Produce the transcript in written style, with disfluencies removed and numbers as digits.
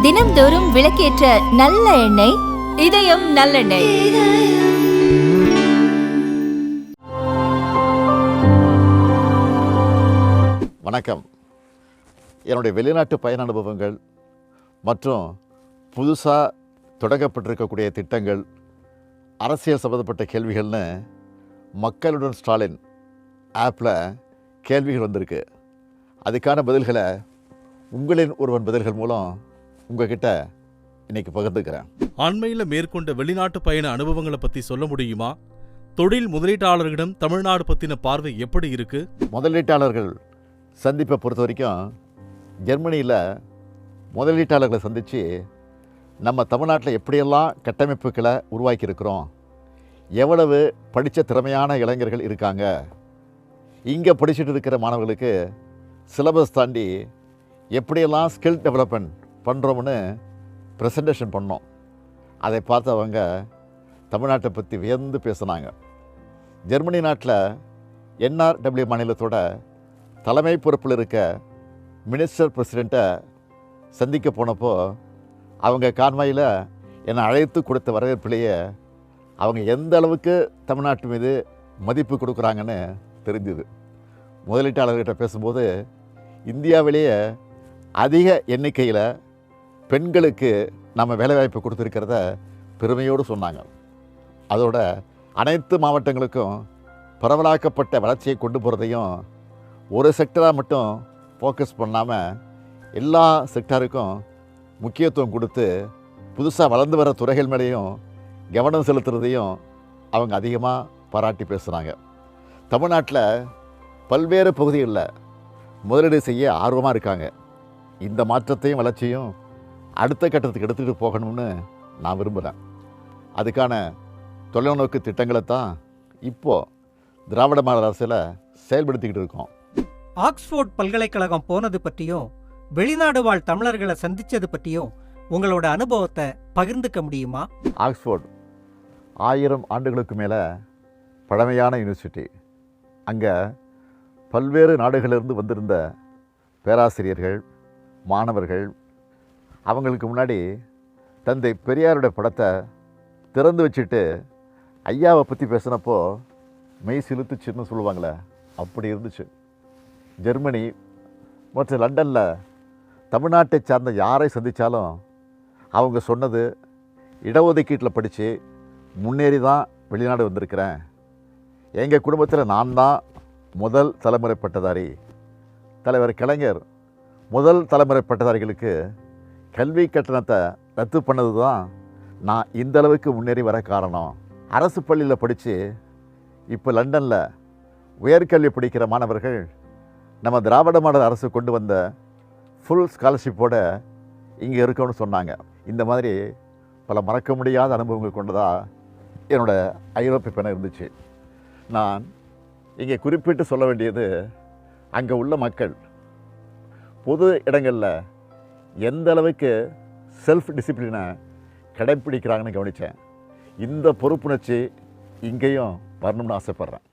தினம்தோறும் விளக்கேற்ற நல்ல எண்ணெய் இதயம் நல்லெண்ணெய். வணக்கம். என்னுடைய வெளிநாட்டு பயண அனுபவங்கள் மற்றும் புதுசாக தொடங்கப்பட்டிருக்கக்கூடிய திட்டங்கள், அரசியல் சம்மந்தப்பட்ட கேள்விகள்னு மக்களுடன் ஸ்டாலின் ஆப்பில் கேள்விகள் வந்திருக்கு. அதுக்கான பதில்களை உங்களின் ஒருவன் பதில்கள் மூலம் உங்ககிட்ட இன்னைக்கு பகிர்ந்துக்கிறேன். அண்மையில் மேற்கொண்ட வெளிநாட்டு பயண அனுபவங்களை பற்றி சொல்ல முடியுமா? தொழில் முதலீட்டாளர்களிடம் தமிழ்நாடு பற்றின பார்வை எப்படி இருக்கு? முதலீட்டாளர்கள் சந்திப்பை பொறுத்த வரைக்கும் ஜெர்மனியில் முதலீட்டாளர்களை சந்தித்து நம்ம தமிழ்நாட்டில் எப்படியெல்லாம் கட்டமைப்புகளை உருவாக்கியிருக்கிறோம், எவ்வளவு படித்த திறமையான இளைஞர்கள் இருக்காங்க, இங்கே படிச்சுட்டு இருக்கிற மாணவர்களுக்கு சிலபஸ் தாண்டி எப்படியெல்லாம் ஸ்கில் டெவலப்மெண்ட் பண்ணுறோம்னு ப்ரெசன்டேஷன் பண்ணோம். அதை பார்த்து அவங்க தமிழ்நாட்டை பற்றி வியந்து பேசினாங்க. ஜெர்மனி நாட்டில் NRW மாநிலத்தோட தலைமை பொறுப்பில் இருக்க மினிஸ்டர் பிரசிடெண்ட்டை சந்திக்க போனப்போ அவங்க கான்வாயில் என்னை அழைத்து கொடுத்த வரவேற்பிலேயே அவங்க எந்த அளவுக்கு தமிழ்நாட்டு மீது மதிப்பு கொடுக்குறாங்கன்னு தெரிஞ்சுது. முதலீட்டாளர்கிட்ட பேசும்போது இந்தியாவிலேயே அதிக எண்ணிக்கையில் பெண்களுக்கு நம்ம வேலைவாய்ப்பு கொடுத்துருக்கிறத பெருமையோடு சொன்னாங்க. அதோட அனைத்து மாவட்டங்களுக்கும் பரவலாக்கப்பட்ட வளர்ச்சியை கொண்டு போகிறதையும் ஒரு செக்டராக மட்டும் ஃபோக்கஸ் பண்ணாமல் எல்லா செக்டாருக்கும் முக்கியத்துவம் கொடுத்து புதுசாக வளர்ந்து வர துறைகள் மேலேயும் கவனம் செலுத்துறதையும் அவங்க அதிகமாக பாராட்டி பேசுகிறாங்க. தமிழ்நாட்டில் பல்வேறு பகுதிகளில் முதலீடு செய்ய ஆர்வமாக இருக்காங்க. இந்த மாற்றத்தையும் வளர்ச்சியும் அடுத்த கட்டத்துக்கு எடுத்துகிட்டு போகணும்னு நான் விரும்புகிறேன். அதுக்கான தொலைநோக்கு திட்டங்களை தான் இப்போது திராவிட மாடல் அரசில் செயல்படுத்திக்கிட்டு இருக்கோம். ஆக்ஸ்போர்ட் பல்கலைக்கழகம் போனது பற்றியும் வெளிநாடு வாழ் தமிழர்களை சந்தித்தது பற்றியும் உங்களோட அனுபவத்தை பகிர்ந்துக்க முடியுமா? ஆக்ஸ்போர்ட் 1000 ஆண்டுகளுக்கு மேலே பழமையான யூனிவர்சிட்டி. அங்கே பல்வேறு நாடுகளிலிருந்து வந்திருந்த பேராசிரியர்கள், மாணவர்கள் அவங்களுக்கு முன்னாடி தந்தை பெரியாருடைய படத்தை திறந்து வச்சுட்டு ஐயாவை பற்றி பேசினப்போ மெய் சிலுத்துச்சுன்னு சொல்லுவாங்களே, அப்படி இருந்துச்சு. ஜெர்மனி மற்றும் லண்டனில் தமிழ்நாட்டை சார்ந்த யாரை சந்தித்தாலும் அவங்க சொன்னது, இடஒதுக்கீட்டில் படித்து முன்னேறி தான் வெளிநாடு வந்திருக்கிறேன், எங்கள் குடும்பத்தில் நான் தான் முதல் தலைமுறை பட்டதாரி. தலைவர் கலைஞர் முதல் தலைமுறை பட்டதாரிகளுக்கு கல்வி கட்டணத்தை ரத்து பண்ணது தான் நான் இந்த அளவுக்கு முன்னேறி வர காரணம். அரசு பள்ளியில் படித்து இப்போ லண்டனில் உயர்கல்வி படிக்கிற மாணவர்கள் நம்ம திராவிட மாடல் அரசு கொண்டு வந்த ஃபுல் ஸ்காலர்ஷிப்போடு இங்கே இருக்கணும்னு சொன்னாங்க. இந்த மாதிரி பல மறக்க முடியாத அனுபவங்கள் கொண்டதாக என்னோடய ஐரோப்பிய பயணம் இருந்துச்சு. நான் இங்கே குறிப்பிட்டு சொல்ல வேண்டியது, அங்கே உள்ள மக்கள் பொது இடங்களில் எந்த அளவுக்கு செல்ஃப் டிசிப்ளினை கடைப்பிடிக்கிறாங்கன்னு கவனித்தேன். இந்த பொறுப்புணர்ச்சி இங்கேயும் வரணும்னு ஆசைப்பட்றேன்.